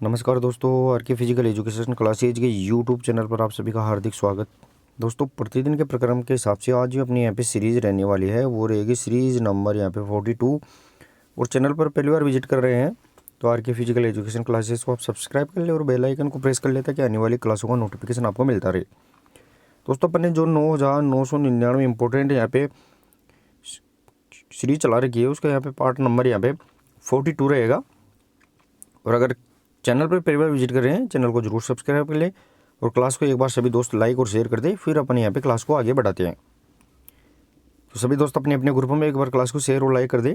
नमस्कार दोस्तों, आर के फिजिकल एजुकेशन क्लासेज के यूट्यूब चैनल पर आप सभी का हार्दिक स्वागत। दोस्तों, प्रतिदिन के प्रक्रम के हिसाब से आज जो अपनी यहाँ पे सीरीज़ रहने वाली है वो रहेगी सीरीज़ नंबर यहाँ पे 42। और चैनल पर पहली बार विजिट कर रहे हैं तो आर के फिजिकल एजुकेशन क्लासेज को आप सब्सक्राइब कर ले और बेल आइकन को प्रेस कर ले ताकि आने वाली क्लासों का नोटिफिकेशन आपको मिलता रहे। दोस्तों, अपन ने जो 9,999 इंपॉर्टेंट यहाँ पे सीरीज चला रखी है उसका यहाँ पे पार्ट नंबर यहाँ पे 42 रहेगा। और अगर चैनल पर पहली बार विजिट कर रहे हैं चैनल को जरूर सब्सक्राइब कर लें और क्लास को एक बार सभी दोस्त लाइक और शेयर कर दें, फिर अपन यहाँ पे क्लास को आगे बढ़ाते हैं। तो सभी दोस्त अपने अपने ग्रुपों में एक बार क्लास को शेयर और लाइक कर दें।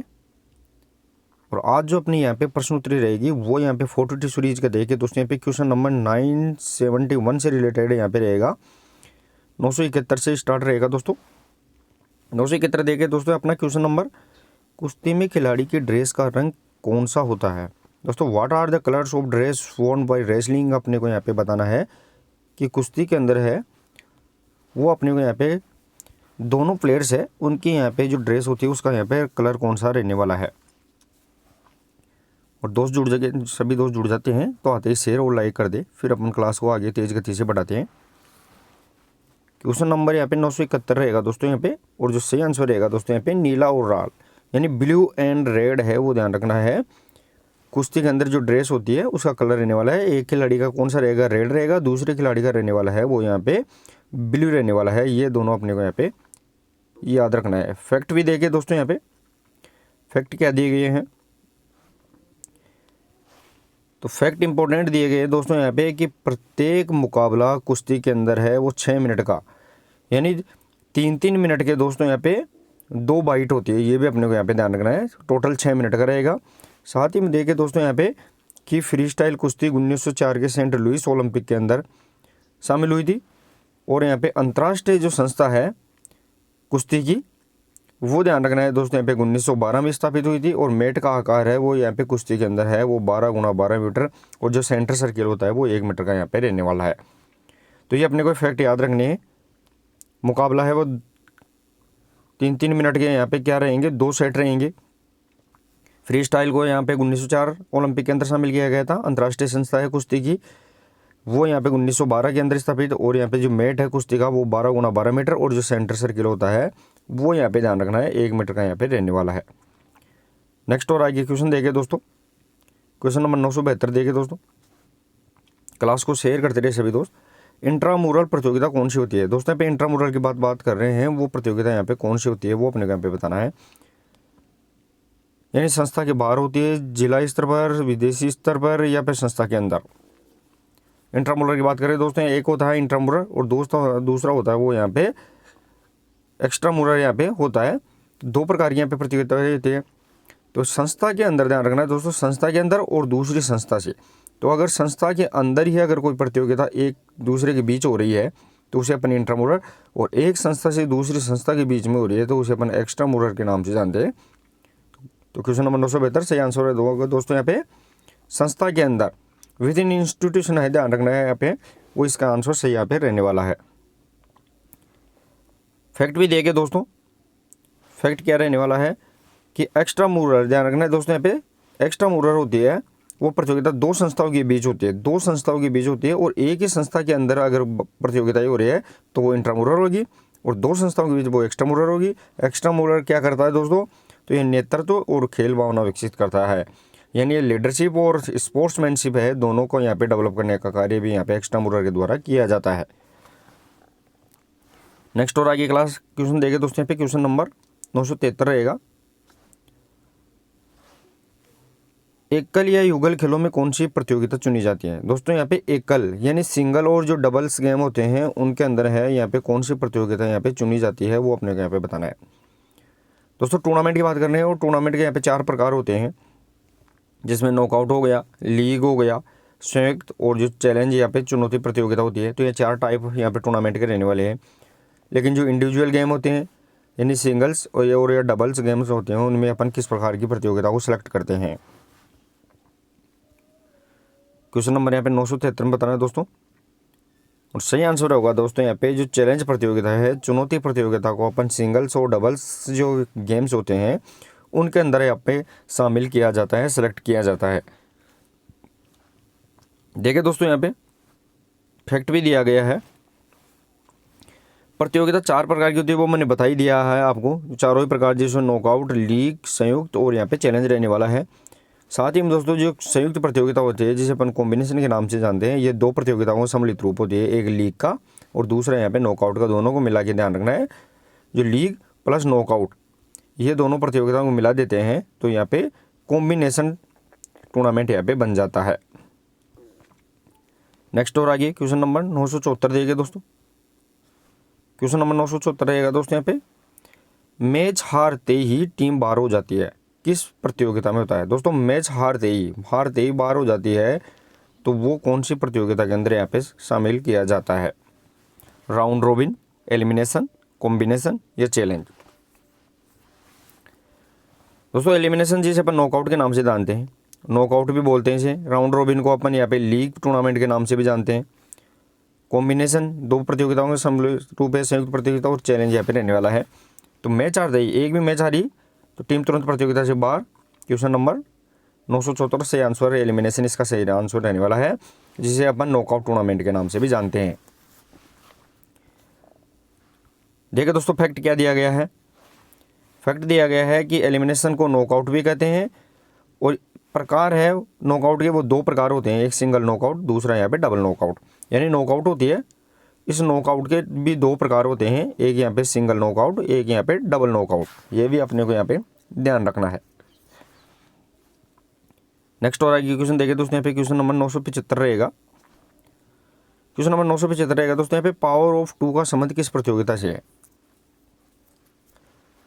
और आज जो अपनी यहाँ पे प्रश्न उत्तरी रहेगी वो यहाँ पे 42 सीरीज का देखिए दोस्तों, यहाँ पे क्वेश्चन नंबर 971 से रिलेटेड यहाँ पे रहेगा। 971 से स्टार्ट रहेगा दोस्तों। 971 देखिए दोस्तों, अपना क्वेश्चन नंबर, कुश्ती में खिलाड़ी की ड्रेस का रंग कौन सा होता है। दोस्तों, what are the colours of dress worn by wrestling, अपने को यहाँ पे बताना है कि कुश्ती के अंदर है वो अपने को यहाँ पे दोनों प्लेयर्स है उनकी यहाँ पे जो ड्रेस होती है उसका यहाँ पे कलर कौन सा रहने वाला है। और दोस्त जुड़ जाए, सभी दोस्त जुड़ जाते हैं तो आते ही शेयर और लाइक कर दे, फिर अपन क्लास को आगे तेज गति से बढ़ाते हैं। क्वेश्चन नंबर यहाँ पे 971 रहेगा दोस्तों यहाँ पे। और जो सही आंसर रहेगा दोस्तों यहाँ पे नीला और लाल यानी ब्लू एंड रेड है, वो ध्यान रखना है। कुश्ती के अंदर जो ड्रेस होती है उसका कलर रहने वाला है, एक खिलाड़ी का कौन सा रहेगा, रेड रहेगा, दूसरे खिलाड़ी का रहने वाला है वो यहाँ पे ब्लू रहने वाला है। ये दोनों अपने को यहाँ पे याद रखना है। फैक्ट भी देखे दोस्तों, यहाँ पे फैक्ट क्या दिए गए हैं, तो फैक्ट इंपॉर्टेंट दिए गए हैं दोस्तों यहाँ पे कि प्रत्येक मुकाबला कुश्ती के अंदर है वो 6 मिनट का, यानी 3-3 मिनट के दोस्तों यहाँ पे 2 बाइट होती है। ये भी अपने को यहाँ पे ध्यान रखना है, टोटल 6 मिनट का रहेगा। साथ ही में देखे दोस्तों यहाँ पे कि फ्री स्टाइल कुश्ती 1904 के सेंट लुइस ओलंपिक के अंदर शामिल हुई थी। और यहाँ पे अंतर्राष्ट्रीय जो संस्था है कुश्ती की वो ध्यान रखना है दोस्तों यहाँ पे 1912 में स्थापित हुई थी। और मेट का आकार है वो यहाँ पे कुश्ती के अंदर है वो 12x12 मीटर, और जो सेंटर सर्किल होता है वो 1 मीटर का यहाँ पे रहने वाला है। तो ये अपने को फैक्ट याद रखने हैं। मुकाबला है वो 3-3 मिनट के यहाँ पे क्या रहेंगे, 2 सेट रहेंगे। फ्री स्टाइल को यहाँ पे 1904 ओलंपिक के अंदर शामिल किया गया था। अंतर्राष्ट्रीय संस्था है कुश्ती की वो यहाँ पे 1912 के अंदर स्थापित। और यहाँ पे जो मेट है कुश्ती का वो 12x12 मीटर, और जो सेंटर सर्किल होता है वो यहाँ पे ध्यान रखना है 1 मीटर का यहाँ पे रहने वाला है। नेक्स्ट और आगे क्वेश्चन देखे दोस्तों, क्वेश्चन नंबर 972 देखे दोस्तों। क्लास को शेयर करते रहे सभी दोस्त। इंट्रामुरल प्रतियोगिता कौन सी होती है दोस्तों, यहाँ पे इंट्रामुरल की बात कर रहे हैं, वो प्रतियोगिता यहाँ पे कौन सी होती है वो अपने को यहाँ पे बताना है। यानी संस्था के बाहर होती है, जिला स्तर पर, विदेशी स्तर पर, या फिर संस्था के अंदर। इंट्रामुरल की बात करें दोस्तों, एक होता है इंट्रामुरल और दूसरा होता है वो यहाँ पे एक्स्ट्रामुरल यहाँ पे होता है। 2 प्रकार की यहाँ पे प्रतियोगिता होती है। तो संस्था के अंदर ध्यान रखना है दोस्तों, संस्था के अंदर और दूसरी संस्था से। तो अगर संस्था के अंदर ही अगर कोई प्रतियोगिता एक दूसरे के बीच हो रही है तो उसे अपन इंट्रामुरल, और एक संस्था से दूसरी संस्था के बीच में हो रही है तो उसे अपन एक्स्ट्रामुरल के नाम से जानते हैं। तो क्वेश्चन नंबर 972 सही आंसर है दोस्तों यहाँ पे संस्था के अंदर, विद इन इंस्टीट्यूशन है, ध्यान रखना है यहाँ पे वो इसका आंसर सही यहाँ पे रहने वाला है। फैक्ट भी देखे दोस्तों, फैक्ट क्या रहने वाला है कि एक्स्ट्रामुरल, ध्यान रखना है दोस्तों यहाँ पे एक्स्ट्रामुरल होती है वो प्रतियोगिता 2 संस्थाओं के बीच होती है, 2 संस्थाओं के बीच होती है। और एक ही संस्था के अंदर अगर प्रतियोगिताएं हो रही है तो वो इंट्रामुरल होगी, और 2 संस्थाओं के बीच वो एक्स्ट्रामुरल होगी। एक्स्ट्रामुरल क्या करता है दोस्तों, तो ये नेतृत्व और खेल भावना विकसित करता है, यानी ये लीडरशिप और स्पोर्ट्समैनशिप है, दोनों को यहाँ पे डेवलप करने का कार्य भी यहाँ पे एक्स्ट्रामुरल के द्वारा किया जाता है। नेक्स्ट और आगे क्लास क्वेश्चन देखे दोस्तों, यहाँ पे क्वेश्चन नंबर 973 रहेगा। एकल या युगल खेलों में कौन सी प्रतियोगिता चुनी जाती है दोस्तों, यहाँ पे एकल यानी सिंगल और जो डबल्स गेम होते हैं उनके अंदर है यहाँ पे कौन सी प्रतियोगिता यहाँ पे चुनी जाती है वो अपने को यहाँ पे बताना है दोस्तों। टूर्नामेंट की बात कर रहे हैं और टूर्नामेंट के यहाँ पे 4 प्रकार होते हैं, जिसमें नॉकआउट हो गया, लीग हो गया, संयुक्त और जो चैलेंज यहाँ पे चुनौती प्रतियोगिता होती है। तो ये 4 टाइप यहाँ पे टूर्नामेंट के रहने वाले हैं। लेकिन जो इंडिविजुअल गेम होते हैं यानी सिंगल्स और या डबल्स गेम्स होते हैं उनमें अपन किस प्रकार की प्रतियोगिता को सिलेक्ट करते हैं। क्वेश्चन नंबर यहाँ पे 973 में बताना है दोस्तों, और सही आंसर होगा दोस्तों यहाँ पे जो चैलेंज प्रतियोगिता है, चुनौती प्रतियोगिता को अपन सिंगल्स और डबल्स जो गेम्स होते हैं उनके अंदर यहाँ पे शामिल किया जाता है, सेलेक्ट किया जाता है। देखिए दोस्तों यहाँ पे फैक्ट भी दिया गया है। प्रतियोगिता 4 प्रकार की होती है, वो मैंने बता ही दिया है आपको। चारों ही प्रकार जिसमें नॉकआउट, लीग, संयुक्त और यहाँ पे चैलेंज रहने वाला है। साथ ही में दोस्तों जो संयुक्त प्रतियोगिता होती है जिसे अपन कॉम्बिनेशन के नाम से जानते हैं, ये 2 प्रतियोगिताओं का सम्मिलित रूप होती है, एक लीग का और दूसरा यहाँ पे नॉकआउट का। दोनों को मिला के ध्यान रखना है, जो लीग प्लस नॉकआउट ये दोनों प्रतियोगिताओं को मिला देते हैं तो यहाँ पे कॉम्बिनेशन टूर्नामेंट यहाँ पे बन जाता है। नेक्स्ट और आगे क्वेश्चन नंबर 974 देगा दोस्तों। क्वेश्चन नंबर 974 रहेगा दोस्तों, यहाँ पे मैच हारते ही टीम बाहर हो जाती है, किस प्रतियोगिता में होता है? दोस्तों मैच हारते ही बाहर हो जाती है तो वो कौन सी प्रतियोगिता के अंदर यहाँ पे शामिल किया जाता है? राउंड रोबिन, एलिमिनेशन, कॉम्बिनेशन या चैलेंज? दोस्तों एलिमिनेशन जिसे अपन नॉकआउट के नाम से जानते हैं, नॉकआउट भी बोलते हैं इसे। राउंड रोबिन को अपन यहाँ पे लीग टूर्नामेंट के नाम से भी जानते हैं। कॉम्बिनेशन 2 प्रतियोगिताओं के सम्मिलित रूप है, संयुक्त प्रतियोगिता, और चैलेंज यहाँ पे रहने वाला है। तो मैच हार गई, एक भी मैच हारी तो टीम तुरंत प्रतियोगिता से बाहर। क्वेश्चन नंबर 974 से आंसर एलिमिनेशन इसका सही आंसर रहने वाला है, जिसे अपन नॉकआउट टूर्नामेंट के नाम से भी जानते हैं। देखिए दोस्तों फैक्ट क्या दिया गया है। फैक्ट दिया गया है कि एलिमिनेशन को नॉकआउट भी कहते हैं, और प्रकार है नॉकआउट के वो 2 प्रकार होते हैं, एक सिंगल नॉकआउट, दूसरा यहाँ पे डबल नॉकआउट। यानी नॉकआउट होती है, इस नॉकआउट के भी 2 प्रकार होते हैं, एक यहाँ पे सिंगल नॉकआउट, एक यहाँ पे डबल नॉकआउट। ये भी अपने को यहाँ पे ध्यान रखना है। नेक्स्ट और आगे क्वेश्चन देखें दोस्तों, यहाँ पे क्वेश्चन नंबर 975 रहेगा। क्वेश्चन नंबर 975 रहेगा दोस्तों, यहाँ पे पावर ऑफ 2 का संबंध किस प्रतियोगिता से है?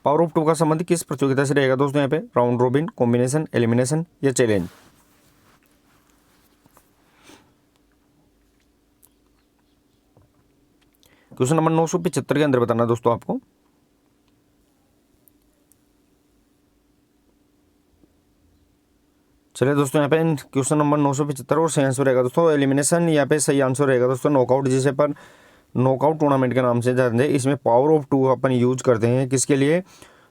पावर ऑफ 2 का संबंध किस प्रतियोगिता से रहेगा दोस्तों? यहाँ पे राउंड रोबिन, कॉम्बिनेशन, एलिमिनेशन या चैलेंज? क्वेश्चन नंबर 975 के अंदर बताना दोस्तों आपको। चलिए दोस्तों यहाँ पे क्वेश्चन नंबर 975 और सही आंसर रहेगा दोस्तों एलिमिनेशन। यहाँ पे सही आंसर रहेगा दोस्तों नॉकआउट, जिसे पर नॉकआउट टूर्नामेंट के नाम से जानते हैं। इसमें पावर ऑफ 2 अपन यूज करते हैं किसके लिए?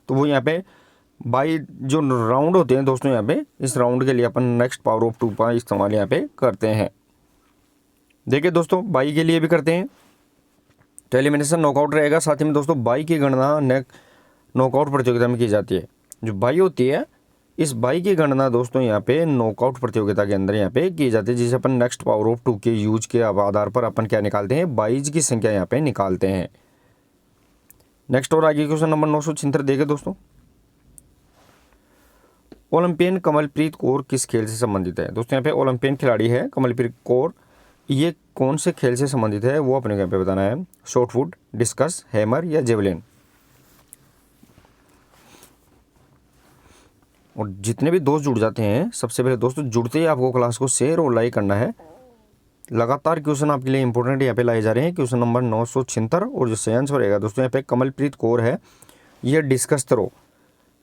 तो वो यहाँ पे बाई जो राउंड होते हैं दोस्तों, यहाँ पे इस राउंड के लिए अपन नेक्स्ट पावर ऑफ 2 का इस्तेमाल यहाँ पे करते हैं। देखिए दोस्तों बाई के लिए भी करते हैं, तो एलिमिनेशन नॉकआउट रहेगा। साथ ही में दोस्तों बाई की गणना नॉकआउट प्रतियोगिता में की जाती है। जो बाई होती है, इस बाई की गणना दोस्तों यहाँ पे नॉकआउट प्रतियोगिता के अंदर यहाँ पे की जाती है, जिसे अपन नेक्स्ट पावर ऑफ 2 के यूज के आधार पर अपन क्या निकालते हैं? बाईज की संख्या यहाँ पे निकालते हैं। नेक्स्ट और आगे क्वेश्चन नंबर 976 देखे दोस्तों। ओलंपियन कमलप्रीत कौर किस खेल से संबंधित है? दोस्तों यहाँ पे ओलंपियन खिलाड़ी है कमलप्रीत कौर, ये कौन से खेल से संबंधित है वो अपने यहाँ पे बताना है। शॉर्ट पुट, डिस्कस, हैमर या जेवलिन? और जितने भी दोस्त जुड़ जाते हैं, सबसे पहले दोस्तों जुड़ते ही आपको क्लास को शेयर और लाइक करना है। लगातार क्वेश्चन आपके लिए इंपॉर्टेंट यहाँ पे लाए जा रहे हैं। क्वेश्चन नंबर 976 और जो सही आंसर रहेगा दोस्तों यहाँ पे कमलप्रीत कौर है, ये डिस्कस थ्रो,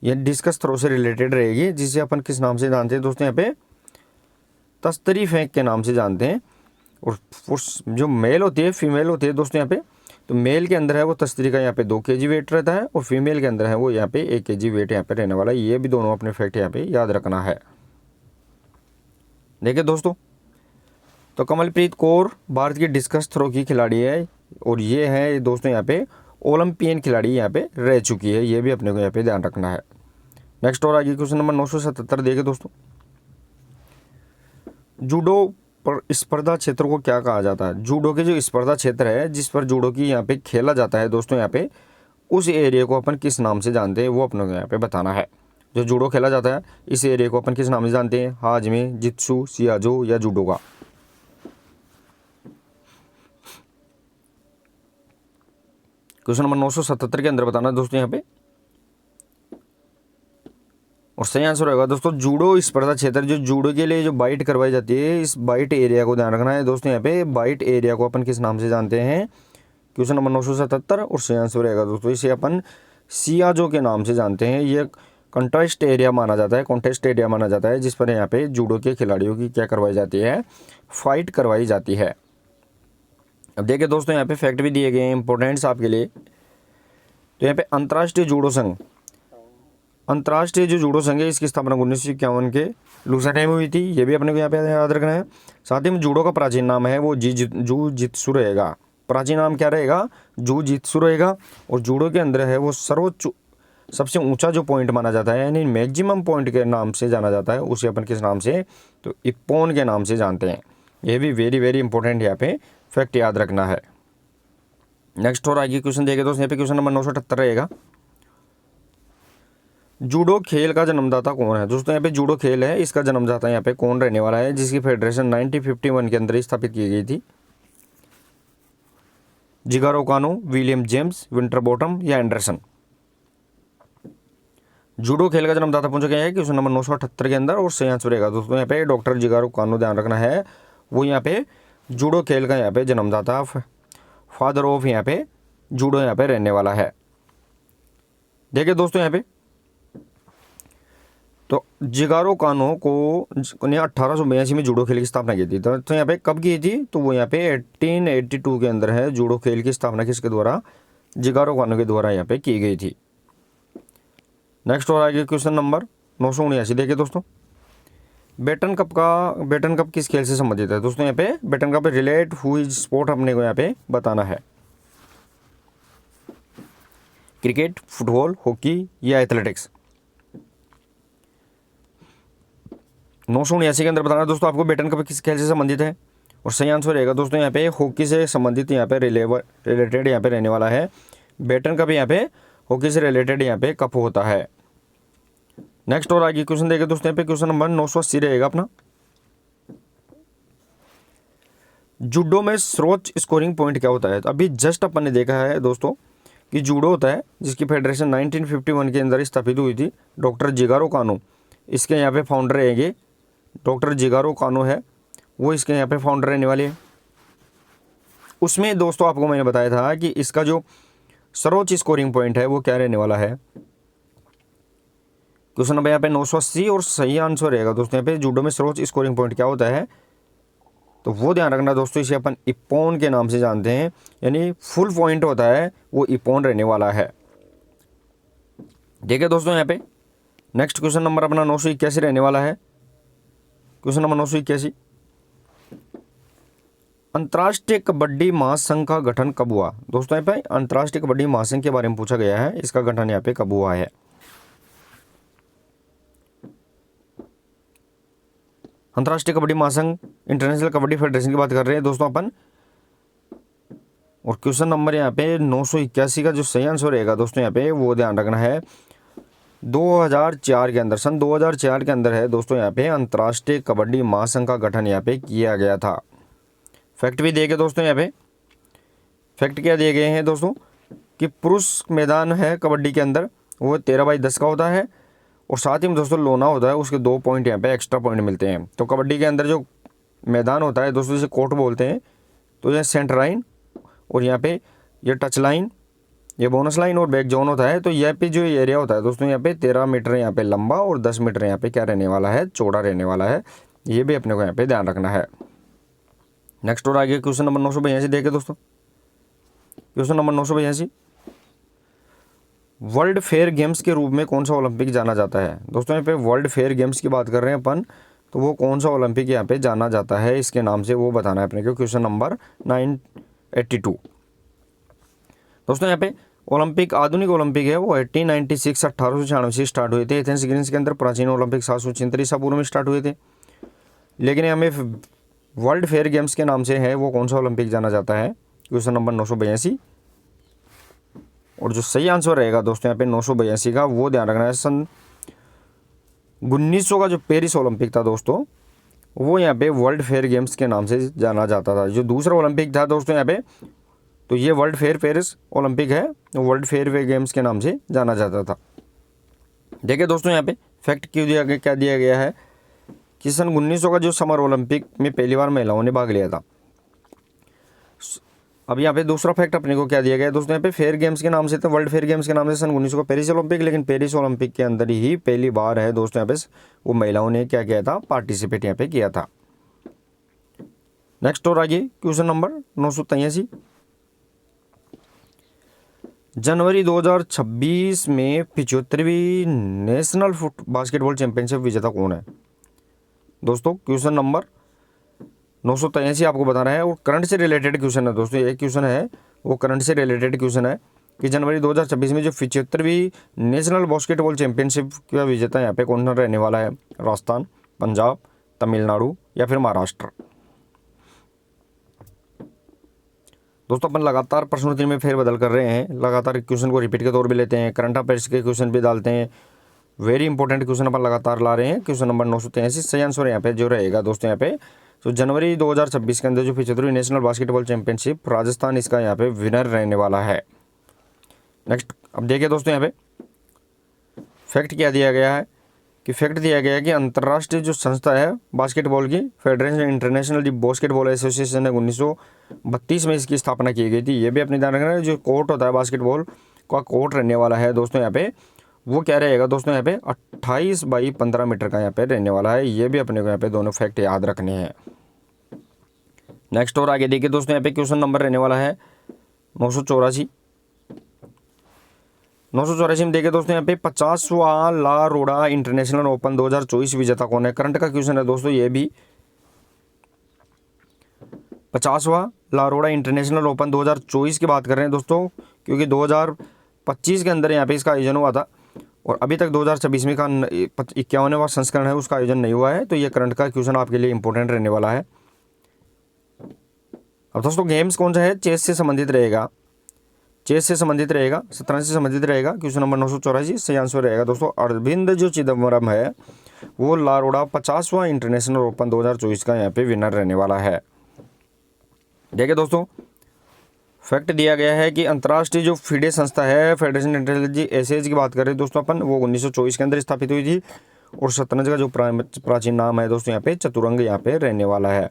ये डिस्कस थ्रो से रिलेटेड रहेगी, जिसे अपन किस नाम से जानते हैं दोस्तों? यहाँ पे तस्तरी फेंक के नाम से जानते हैं। और जो मेल होती है, फीमेल होती है दोस्तों यहाँ पे, तो मेल के अंदर है वो तस्तरी का यहाँ पे 2 kg वेट रहता है, और फीमेल के अंदर है वो यहाँ पे 1 kg वेट यहाँ पे रहने वाला है। ये भी दोनों अपने फैक्ट यहाँ पे याद रखना है। देखिए दोस्तों, तो कमलप्रीत कौर भारत की डिस्कस थ्रो की खिलाड़ी है, और ये है दोस्तों यहाँ पे ओलंपियन खिलाड़ी यहाँ पे रह चुकी है। ये भी अपने को यहाँ पे ध्यान रखना है। नेक्स्ट और आगे क्वेश्चन नंबर 977 देखे दोस्तों। जूडो पर स्पर्धा क्षेत्र को क्या कहा जाता है? जूडो के जो स्पर्धा क्षेत्र है जिस पर जूडो की यहाँ पे खेला जाता है दोस्तों, यहाँ पे उस एरिया को अपन किस नाम से जानते हैं वो अपने को यहाँ पे बताना है। जो जूडो खेला जाता है इस एरिया को अपन किस नाम से जानते हैं? हाजमे, जित्सु, सियाजो या जूडोगा? क्वेश्चन नंबर 977 के अंदर बताना दोस्तों यहाँ पे, और सही आंसर होगा दोस्तों जूडो स्पर्धा क्षेत्र। जो जूडो के लिए जो बाइट करवाई जाती है, इस बाइट एरिया को ध्यान रखना है दोस्तों। यहाँ पे बाइट एरिया को अपन किस नाम से जानते हैं? क्वेश्चन नंबर 977 और सही आंसर रहेगा दोस्तों इसे अपन सियाजो के नाम से जानते हैं। ये कॉन्टेस्ट एरिया माना जाता है, कॉन्टेस्ट एरिया माना जाता है, जिस पर यहाँ पे जूडो के खिलाड़ियों की क्या करवाई जाती है? फाइट करवाई जाती है। अब देखिए दोस्तों यहाँ पे फैक्ट भी दिए गए हैं इंपॉर्टेंट्स आपके लिए। तो यहाँ पे अंतर्राष्ट्रीय जूडो संघ अंतर्राष्ट्रीय जो जूडो संघ है इसकी स्थापना 1951 के लुसाने में हुई थी, ये भी अपने को यहाँ पे याद रखना है। साथ ही में जूडो का प्राचीन नाम है वो जू जित्सु रहेगा। प्राचीन नाम क्या रहेगा? जू जित्सु रहेगा। और जूडो के अंदर है वो सर्वोच्च सबसे ऊंचा जो पॉइंट माना जाता है, यानी मैक्सिमम पॉइंट के नाम से जाना जाता है, उसे अपन किस नाम से? तो इप्पॉन के नाम से जानते हैं। ये भी वेरी वेरी इंपॉर्टेंट यहाँ पे फैक्ट याद रखना है। नेक्स्ट और आगे क्वेश्चन देखें दोस्तों, यहाँ पे क्वेश्चन नंबर 978 रहेगा। जूडो खेल का जन्मदाता कौन है? दोस्तों यहाँ पे जूडो खेल है, इसका जन्मदाता यहाँ पे कौन रहने वाला है, जिसकी फेडरेशन 1951 के अंदर स्थापित की गई थी? जिगारो कानो, विलियम जेम्स, विंटरबॉटम या एंडरसन? जूडो खेल का जन्मदाता पूछा गया है क्वेश्चन नंबर 978 के अंदर, और सही आंसर रहेगा दोस्तों यहाँ पे डॉक्टर जिगारो कानो। ध्यान रखना है, वो यहाँ पे जूडो खेल का यहाँ पे जन्मदाता, फादर ऑफ यहाँ पे जूडो यहाँ पे रहने वाला है। देखिए दोस्तों यहाँ पे तो जिगारो कानो को 1882 में जूडो खेल की स्थापना की थी। तो यहाँ पे कब की थी? तो वो यहाँ पे 1882 के अंदर है। जूडो खेल की स्थापना किसके द्वारा? जिगारो कानो के द्वारा यहाँ पे की गई थी। नेक्स्ट और आगे क्वेश्चन नंबर 979 देखिए दोस्तों, बेटन कप किस खेल से संबंधित है? दोस्तों यहाँ पे बेटन कप रिलेट हुई स्पोर्ट अपने को यहाँ पे बताना है। क्रिकेट, फुटबॉल, हॉकी या एथलेटिक्स? 979 के अंदर बताना है दोस्तों आपको बेटन कप किस खेल से संबंधित है, और सही आंसर रहेगा दोस्तों यहाँ पे हॉकी से संबंधित यहाँ पे रिलेटेड यहाँ पे रहने वाला है। बेटन कप यहाँ पे हॉकी से रिलेटेड यहाँ पे कप होता है। नेक्स्ट और आगे क्वेश्चन देखें दोस्तों, यहाँ पे क्वेश्चन नंबर 980 रहेगा अपना। जूडो में सर्वोच्च स्कोरिंग पॉइंट क्या होता है? तो अभी जस्ट अपन ने देखा है दोस्तों कि जूडो होता है जिसकी फेडरेशन 1951 के अंदर स्थापित हुई थी। डॉक्टर जिगारो कानो इसके यहाँ पे फाउंडर रहेंगे। डॉक्टर जिगारो कानो है वो इसके यहाँ पे फाउंडर रहने वाले हैं। उसमें दोस्तों आपको मैंने बताया था कि इसका जो सर्वोच्च स्कोरिंग पॉइंट है वो क्या रहने वाला है। क्वेश्चन नंबर यहाँ पे 980 और सही आंसर रहेगा दोस्तों यहाँ पे जूडो में सर्वोच्च स्कोरिंग पॉइंट क्या होता है? तो वो ध्यान रखना दोस्तों, इसे अपन इप्पॉन के नाम से जानते हैं, यानी फुल पॉइंट होता है वो इप्पॉन रहने वाला है। देखिए दोस्तों यहाँ पे नेक्स्ट क्वेश्चन नंबर अपना 981 रहने वाला है। क्वेश्चन नंबर 981, अंतर्राष्ट्रीय कबड्डी महासंघ का गठन कब हुआ? दोस्तों यहाँ पे अंतर्राष्ट्रीय कबड्डी महासंघ के बारे में पूछा गया है, इसका गठन यहाँ पे कब हुआ है? अंतर्राष्ट्रीय कबड्डी महासंघ, इंटरनेशनल कबड्डी फेडरेशन की बात कर रहे हैं दोस्तों अपन। और क्वेश्चन नंबर यहाँ पे 981 का जो सही आंसर रहेगा दोस्तों यहाँ पे वो ध्यान रखना है 2004 के अंदर, सन 2004 के अंदर है दोस्तों यहाँ पे अंतर्राष्ट्रीय कबड्डी महासंघ का गठन यहाँ पे किया गया था। फैक्ट भी दिए गए दोस्तों यहाँ पे, फैक्ट क्या दिए गए हैं दोस्तों कि पुरुष मैदान है कबड्डी के अंदर वो 13/10 का होता है, और साथ ही में दोस्तों लोना होता है, उसके 2 पॉइंट यहाँ पे एक्स्ट्रा पॉइंट मिलते हैं। तो कबड्डी के अंदर जो मैदान होता है दोस्तों जिसे कोर्ट बोलते हैं, तो यह सेंटर लाइन और यहाँ पे ये टच लाइन, ये बोनस लाइन और बैक जोन होता है। तो यहाँ पे जो एरिया होता है दोस्तों यहाँ पे 13 मीटर यहाँ पे लंबा और 10 मीटर यहाँ पे क्या रहने वाला है? चौड़ा रहने वाला है। ये भी अपने को यहाँ पे ध्यान रखना है। नेक्स्ट और आगे क्वेश्चन नंबर 982 देखें दोस्तों, question number 982, world fair games के रूप में कौन सा ओलंपिक जाना जाता है? दोस्तों यहाँ पे वर्ल्ड फेयर गेम्स की बात कर रहे हैं अपन, तो वो कौन सा ओलंपिक यहाँ पे जाना जाता है इसके नाम से वो बताना है अपने को। क्वेश्चन नंबर 982 दोस्तों यहाँ पे ओलंपिक, आधुनिक ओलंपिक है वो 1896 से स्टार्ट हुए थे एथेंस ग्रीस के अंदर। प्राचीन ओलंपिक 736 ईसा पूर्व में स्टार्ट हुए थे, लेकिन हमें वर्ल्ड फेयर गेम्स के नाम से है वो कौन सा ओलंपिक जाना जाता है? क्वेश्चन नंबर 982, और जो सही आंसर रहेगा दोस्तों यहाँ पे 982 का वो ध्यान रखना है सन 1900 का जो पेरिस ओलंपिक था दोस्तों वो यहाँ पे वर्ल्ड फेयर गेम्स के नाम से जाना जाता था। जो दूसरा ओलंपिक था दोस्तों यहाँ पे, तो ये वर्ल्ड फेयर पेरिस ओलंपिक है, वर्ल्ड फेयर गेम्स के नाम से जाना जाता था। देखिए दोस्तों यहाँ पे फैक्ट क्यों दिया गया, क्या दिया गया है कि सन 1900 का जो समर ओलंपिक में पहली बार महिलाओं ने भाग लिया था। अब यहाँ पे दूसरा फैक्ट अपने को क्या दिया गया है दोस्तों यहाँ पे फेयर गेम्स के नाम से, तो वर्ल्ड फेयर गेम्स के नाम से सन 1900 का पेरिस ओलंपिक, लेकिन पेरिस ओलंपिक के अंदर ही पहली बार है दोस्तों यहाँ पे वो महिलाओं ने क्या किया था? पार्टिसिपेट यहाँ पे किया था। नेक्स्ट और आगे क्वेश्चन नंबर 983, जनवरी 2026 में 75वीं नेशनल फुट बास्केटबॉल चैंपियनशिप विजेता कौन है? दोस्तों क्वेश्चन नंबर 983 आपको बताना है और करंट से रिलेटेड क्वेश्चन है दोस्तों। एक क्वेश्चन है वो करंट से रिलेटेड क्वेश्चन है कि जनवरी 2026 में जो 75वीं नेशनल बास्केटबॉल चैंपियनशिप का विजेता यहाँ पे कौन रहने वाला है? राजस्थान, पंजाब, तमिलनाडु या फिर महाराष्ट्र। दोस्तों अपन लगातार प्रश्नोत्तरी में फेरबदल कर रहे हैं, लगातार क्वेश्चन को रिपीट के तौर पे लेते हैं, करंट अफेयर्स के क्वेश्चन भी डालते हैं, वेरी इंपॉर्टेंट क्वेश्चन अपन लगातार ला रहे हैं। क्वेश्चन नंबर 983 सही आंसर यहाँ पे जो रहेगा दोस्तों यहाँ पे तो जनवरी 2026 के अंदर जो 75वीं नेशनल बास्केटबॉल चैंपियनशिप राजस्थान इसका यहाँ पे विनर रहने वाला है। नेक्स्ट अब देखिए दोस्तों यहाँ पे फैक्ट क्या दिया गया है कि फैक्ट दिया गया है कि अंतर्राष्ट्रीय जो संस्था है बास्केटबॉल की फेडरेशन इंटरनेशनल दी बास्केटबॉल एसोसिएशन है 1932 में इसकी स्थापना की गई थी। ये भी अपने ध्यान रखना, जो कोर्ट होता है बास्केटबॉल का कोर्ट रहने वाला है दोस्तों यहाँ पे वो क्या रहेगा दोस्तों यहाँ पे 28x15 मीटर का यहाँ पे रहने वाला है। ये भी अपने को यहाँ पे दोनों फैक्ट याद रखने हैं। नेक्स्ट और आगे देखिए दोस्तों यहाँ पे क्वेश्चन नंबर रहने वाला है 984 में देखिए दोस्तों यहाँ पे 50वां ला रोड़ा इंटरनेशनल ओपन 2024 विजेता कौन है? करंट का क्वेश्चन है दोस्तों ये भी। 50वां ला रोड़ा इंटरनेशनल ओपन 2024 की बात कर रहे हैं दोस्तों, क्योंकि 2025 के अंदर यहाँ पे इसका आयोजन हुआ था और अभी तक 2026 में का 51वां संस्करण है उसका आयोजन नहीं हुआ है। तो ये करंट का क्वेश्चन आपके लिए इंपॉर्टेंट रहने वाला है। अब दोस्तों गेम्स कौन सा है? चेस से संबंधित रहेगा, चेस से संबंधित रहेगा, शतरंज से संबंधित रहेगा। क्वेश्चन नंबर 984 सही आंसर रहेगा दोस्तों। अरविंद जो चिदम्बरम है वो लारोड़ा 50वां इंटरनेशनल ओपन 2024 का यहाँ पे विनर रहने वाला है। देखिए दोस्तों फैक्ट दिया गया है कि अंतर्राष्ट्रीय जो फीडे संस्था है फेडरेशन इंटरनेशनल एसएज की बात कर रहे हैं दोस्तों अपन, वो 1924 के अंदर स्थापित हुई थी और शतरंज का जो प्राचीन नाम है दोस्तों यहाँ पे चतुरंग यहाँ पे रहने वाला है।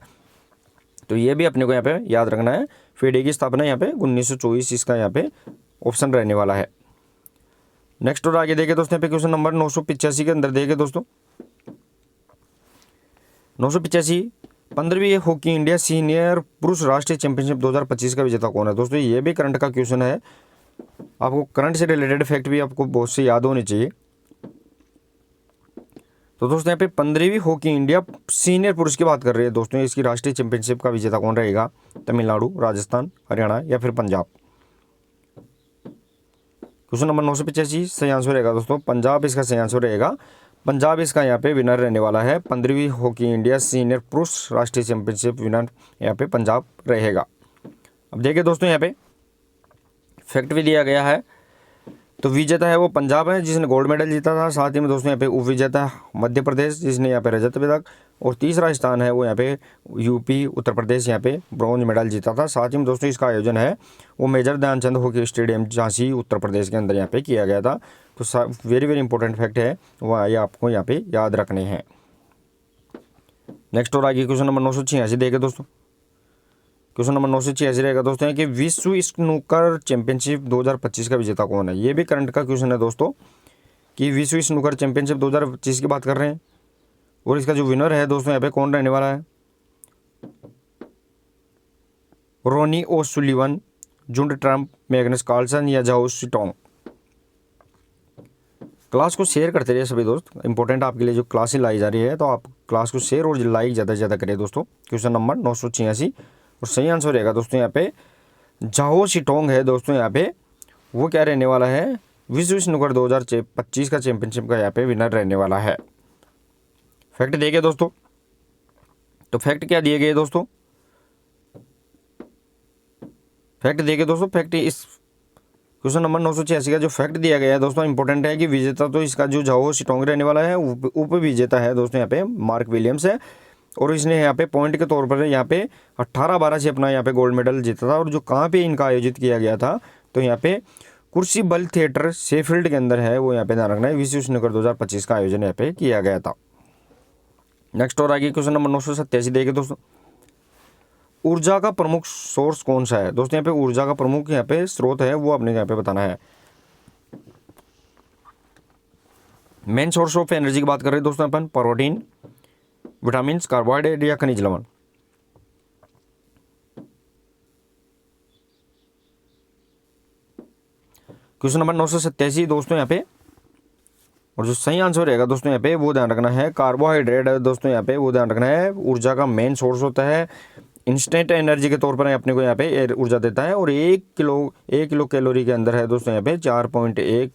तो ये भी अपने को यहाँ पे याद रखना है। फीडे की स्थापना यहाँ पे 1924 इसका यहाँ पे ऑप्शन रहने वाला है। नेक्स्ट और आगे देखिए दोस्तों यहाँ पे क्वेश्चन नंबर 985 के अंदर देखिए दोस्तों 985 15वीं हॉकी इंडिया सीनियर पुरुष राष्ट्रीय चैंपियनशिप 2025 का विजेता कौन है? दोस्तों ये भी करंट का क्वेश्चन है, आपको करंट से रिलेटेड फैक्ट भी आपको बहुत से याद होने चाहिए। तो दोस्तों यहाँ पे 15वीं हॉकी इंडिया सीनियर पुरुष की बात कर रही है दोस्तों, इसकी राष्ट्रीय चैंपियनशिप का विजेता कौन रहेगा? तमिलनाडु, राजस्थान, हरियाणा या फिर पंजाब। क्वेश्चन नंबर 985 सही आंसर रहेगा दोस्तों पंजाब, इसका सही आंसर रहेगा। पंजाब इसका यहाँ पे विनर रहने वाला है। 15वीं हॉकी इंडिया सीनियर पुरुष राष्ट्रीय चैंपियनशिप विनर यहाँ पे पंजाब रहेगा। अब देखिए दोस्तों यहाँ पे फैक्ट भी दिया गया है, तो विजेता है वो पंजाब है जिसने गोल्ड मेडल जीता था। साथ ही में दोस्तों यहाँ पे उप विजेता मध्य प्रदेश जिसने यहाँ पे रजत पदक, और तीसरा स्थान है वो यहाँ पे यूपी उत्तर प्रदेश यहाँ पे ब्रॉन्ज मेडल जीता था। साथ ही में दोस्तों इसका आयोजन है वो Major Dhyanchand hockey stadium Jhansi Uttar Pradesh के अंदर यहाँ पे किया गया था। तो वेरी वेरी इंपॉर्टेंट फैक्ट है वह ये आपको यहाँ पे याद रखने हैं। नेक्स्ट और आगे क्वेश्चन नंबर 986 देखे दोस्तों। क्वेश्चन नंबर 986 रहेगा दोस्तों कि विश्व स्नूकर चैंपियनशिप 2025 का विजेता कौन है? ये भी करंट का क्वेश्चन है दोस्तों कि विश्व स्नूकर चैंपियनशिप 2025 की बात कर रहे हैं और इसका जो विनर है दोस्तों यहाँ पे कौन रहने वाला है? रोनी ओ सुलिवन, जुंड ट्रम्प, मैग्नस कार्लसन या जाओ सिटोंग। क्लास को शेयर करते रहिए सभी दोस्त, इंपॉर्टेंट आपके लिए जो क्लासें लाई जा रही है तो आप क्लास को शेयर और लाइक ज़्यादा से ज़्यादा करिए दोस्तों। क्वेश्चन नंबर 986 और सही आंसर रहेगा दोस्तों यहाँ पे जाओ सिटोंग है दोस्तों। यहाँ पे वो क्या रहने वाला है? विश्व स्नूकर 2025 का चैंपियनशिप का यहाँ पे विनर रहने वाला है। फैक्ट देखिए दोस्तों, तो फैक्ट क्या दिए गए दोस्तों? फैक्ट देखिए दोस्तों, फैक्ट इस क्वेश्चन नंबर 986 का जो फैक्ट दिया गया है दोस्तों इंपॉर्टेंट है कि विजेता तो इसका जो जाओ सिटोंग रहने वाला है, उप विजेता है दोस्तों यहाँ पे मार्क विलियम्स है और इसने यहाँ पे पॉइंट के तौर पर यहाँ पे 18-12 से अपना यहाँ पे गोल्ड मेडल जीता था। और जो कहाँ पे इनका आयोजित किया गया था तो यहाँ पे कुर्सी बल थिएटर शेफील्ड के अंदर है, वो यहाँ पे ध्यान रखना है। विश्व स्नूकर 2025 का आयोजन यहाँ पे किया गया था। नेक्स्ट और आगे क्वेश्चन नंबर 987 देखिए दोस्तों, ऊर्जा का प्रमुख सोर्स कौन सा है? दोस्तों यहाँ पे ऊर्जा का प्रमुख यहाँ पे स्रोत है वो अपने यहाँ पे बताना है। मेन सोर्स ऑफ एनर्जी की बात कर रहे हैं दोस्तों अपन, प्रोटीन, विटामिन, कार्बोहाइड्रेट या खनिज लवण। क्वेश्चन नंबर 987 दोस्तों यहाँ पे, और जो सही आंसर रहेगा दोस्तों यहाँ पे वो ध्यान रखना है, कार्बोहाइड्रेट है दोस्तों यहाँ पे वो ध्यान रखना है, ऊर्जा का मेन सोर्स होता है, इंस्टेंट एनर्जी के तौर पर अपने को यहाँ पे ऊर्जा देता है। और 1 किलो कैलोरी के अंदर है दोस्तों यहाँ पे 4.1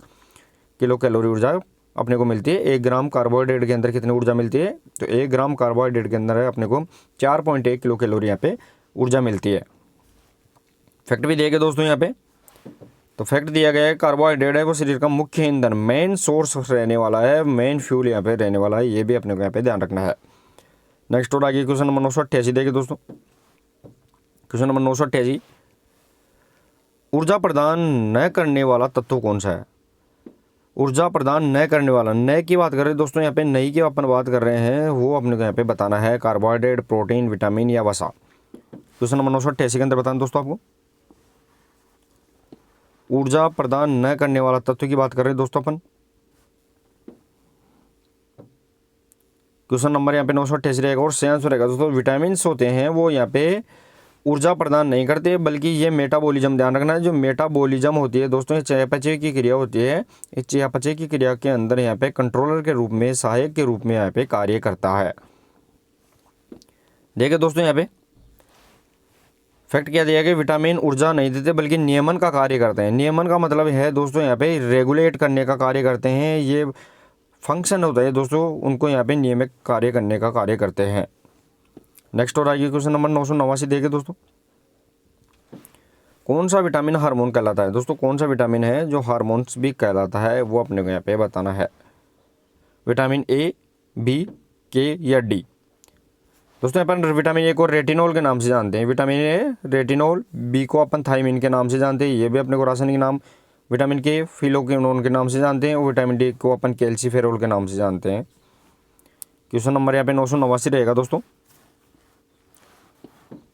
किलो कैलोरी ऊर्जा अपने को मिलती है। 1 ग्राम कार्बोहाइड्रेट के अंदर कितनी ऊर्जा मिलती है, तो 1 ग्राम कार्बोहाइड्रेट के अंदर है अपने को 4.1 किलो कैलोरी यहाँ पे ऊर्जा मिलती है। फैक्ट भी दिया गया दोस्तों यहाँ पे, तो फैक्ट दिया गया है कार्बोहाइड्रेट है वो शरीर का मुख्य ईंधन, मेन सोर्स रहने वाला है, मेन फ्यूल यहाँ पे रहने वाला है, ये भी अपने को यहाँ पे ध्यान रखना है। नेक्स्ट और आगे क्वेश्चन नंबर 988 देखिए दोस्तों। क्वेश्चन नंबर 988, ऊर्जा प्रदान न करने वाला तत्व कौन सा है? ऊर्जा प्रदान न करने वाला, न की बात कर रहे हैं दोस्तों यहाँ पे, नहीं की अपन बात कर रहे हैं, वो अपने को यहाँ पे बताना है, कार्बोहाइड्रेट, प्रोटीन, विटामिन या वसा। क्वेश्चन नंबर 988 के अंदर बताना दोस्तों आपको, ऊर्जा प्रदान न करने वाला तत्व की बात कर रहे हैं दोस्तों अपन। क्वेश्चन नंबर यहाँ पे 988 रहेगा और सही आंसर रहेगा दोस्तों, विटामिन होते हैं वो यहाँ पे ऊर्जा प्रदान नहीं करते, बल्कि ये मेटाबॉलिज्म, ध्यान रखना है, जो मेटाबॉलिज्म होती है दोस्तों, ये चयापचय की क्रिया होती है, इस चयापचय की क्रिया के अंदर यहाँ पे कंट्रोलर के रूप में, सहायक के रूप में यहाँ पे कार्य करता है। देखिए दोस्तों यहाँ पे फैक्ट क्या दिया गया, विटामिन ऊर्जा नहीं देते बल्कि नियमन का कार्य करते हैं। नियमन का मतलब है दोस्तों यहाँ पे रेगुलेट करने का कार्य करते हैं, ये फंक्शन होता है दोस्तों, उनको यहाँ पे नियमित कार्य करने का कार्य करते हैं। नेक्स्ट और आइए क्वेश्चन नंबर 989 देखिए दोस्तों, कौन सा विटामिन हार्मोन कहलाता है? दोस्तों कौन सा विटामिन है जो हार्मोन्स भी कहलाता है, वो अपने को यहाँ पे बताना है। विटामिन ए, बी, के या डी? दोस्तों अपन विटामिन ए को रेटिनॉल के नाम से जानते हैं, विटामिन ए रेटिनॉल, बी को अपन थायमिन के नाम से जानते हैं, ये भी अपने को रासायनिक नाम, विटामिन के फिलोक्विनोन के नाम से जानते हैं, और विटामिन डी को अपन कैल्सीफेरोल के नाम से जानते हैं। क्वेश्चन नंबर यहाँ पे 989 रहेगा दोस्तों,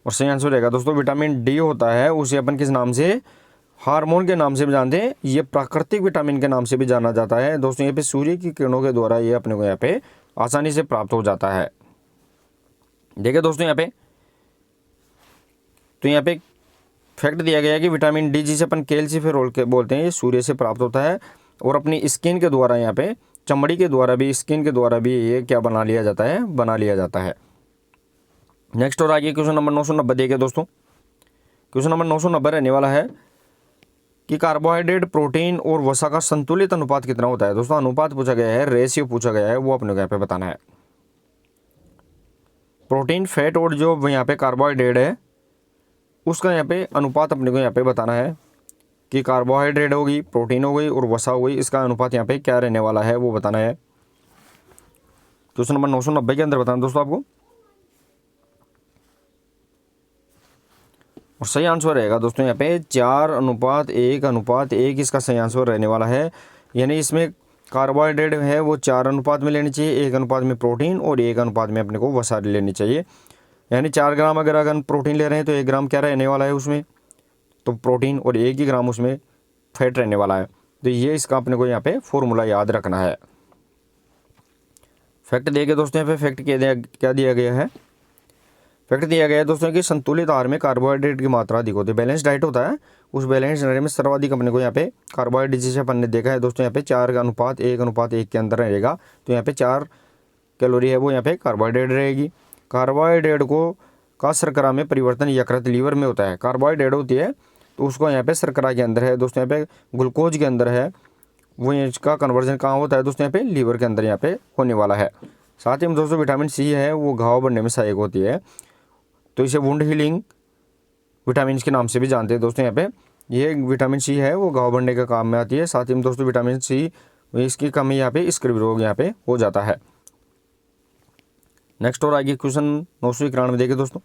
और सही आंसर रहेगा दोस्तों, विटामिन डी होता है उसे अपन किस नाम से, हार्मोन के नाम से भी जानते हैं, ये प्राकृतिक विटामिन के नाम से भी जाना जाता है दोस्तों। यहाँ पे सूर्य की किरणों के द्वारा ये अपने को यहाँ पे आसानी से प्राप्त हो जाता है। देखिए दोस्तों यहाँ पे, तो यहाँ पे फैक्ट दिया गया है कि विटामिन डी जिसे अपन कैल्सीफेरोल के बोलते हैं, ये सूर्य से प्राप्त होता है, और अपनी स्किन के द्वारा, यहाँ पे चमड़ी के द्वारा भी, स्किन के द्वारा भी ये क्या बना लिया जाता है, बना लिया जाता है। नेक्स्ट और आगे क्वेश्चन नंबर 990 देखिए दोस्तों। क्वेश्चन नंबर 990 रहने वाला है कि कार्बोहाइड्रेट, प्रोटीन और वसा का संतुलित अनुपात कितना होता है? दोस्तों अनुपात पूछा गया है, रेशियो पूछा गया है, वो अपने को यहाँ पे बताना है। प्रोटीन, फैट और जो यहाँ पे कार्बोहाइड्रेट है उसका यहाँ पे अनुपात अपने को यहाँ पे बताना है कि कार्बोहाइड्रेट होगी, प्रोटीन हो गई और वसा हो गई, इसका अनुपात यहाँ पे क्या रहने वाला है, वो बताना है। क्वेश्चन नंबर 990 के अंदर बताना दोस्तों आपको, और सही आंसर रहेगा दोस्तों यहाँ पे 4:1:1 इसका सही आंसर रहने वाला है। यानी इसमें कार्बोहाइड्रेट है वो 4 अनुपात में लेनी चाहिए, 1 अनुपात में प्रोटीन और 1 अनुपात में अपने को वसा लेनी चाहिए। यानी 4 ग्राम अगर प्रोटीन ले रहे हैं तो 1 ग्राम क्या रहने वाला है उसमें, तो प्रोटीन, और 1 ही ग्राम उसमें फैट रहने वाला है। तो ये इसका अपने को यहाँ पे फॉर्मूला याद रखना है। फैक्ट दिए गए दोस्तों यहाँ पे, फैक्ट क्या दिया गया है, फैक्ट दिया गया है दोस्तों कि संतुलित आहार में कार्बोहाइड्रेट की मात्रा अधिक होती है। बैलेंस डाइट होता है, उस बैलेंस डाइट में सर्वाधिक अपने को यहाँ पे कार्बोहाइड्रेट, जिसे अपन ने देखा है दोस्तों यहाँ पे 4:1:1 के अंदर रहेगा, तो यहाँ पे 4 कैलोरी है वो यहाँ पे कार्बोहाइड्रेट रहेगी। कार्बोहाइड्रेट को का शर्करा में परिवर्तन यकृत, लीवर में होता है। कार्बोहाइड्रेट होती है तो उसको यहाँ पे शर्करा के अंदर है दोस्तों, यहाँ पे ग्लूकोज के अंदर है, वो इसका कन्वर्जन कहाँ होता है दोस्तों, यहाँ पे लीवर के अंदर यहाँ पे होने वाला है। साथ ही में दोस्तों विटामिन सी है वो घाव बढ़ने में सहायक होती है, तो इसे वुंड हीलिंग विटामिन के नाम से भी जानते हैं दोस्तों। यहाँ पे ये विटामिन सी है वो घाव बढ़ने के काम में आती है। साथ ही में दोस्तों विटामिन सी, इसकी कमी यहाँ पे स्क्रिव रोग यहाँ पे हो जाता है। नेक्स्ट और आगे क्वेश्चन 991 देखिए दोस्तों,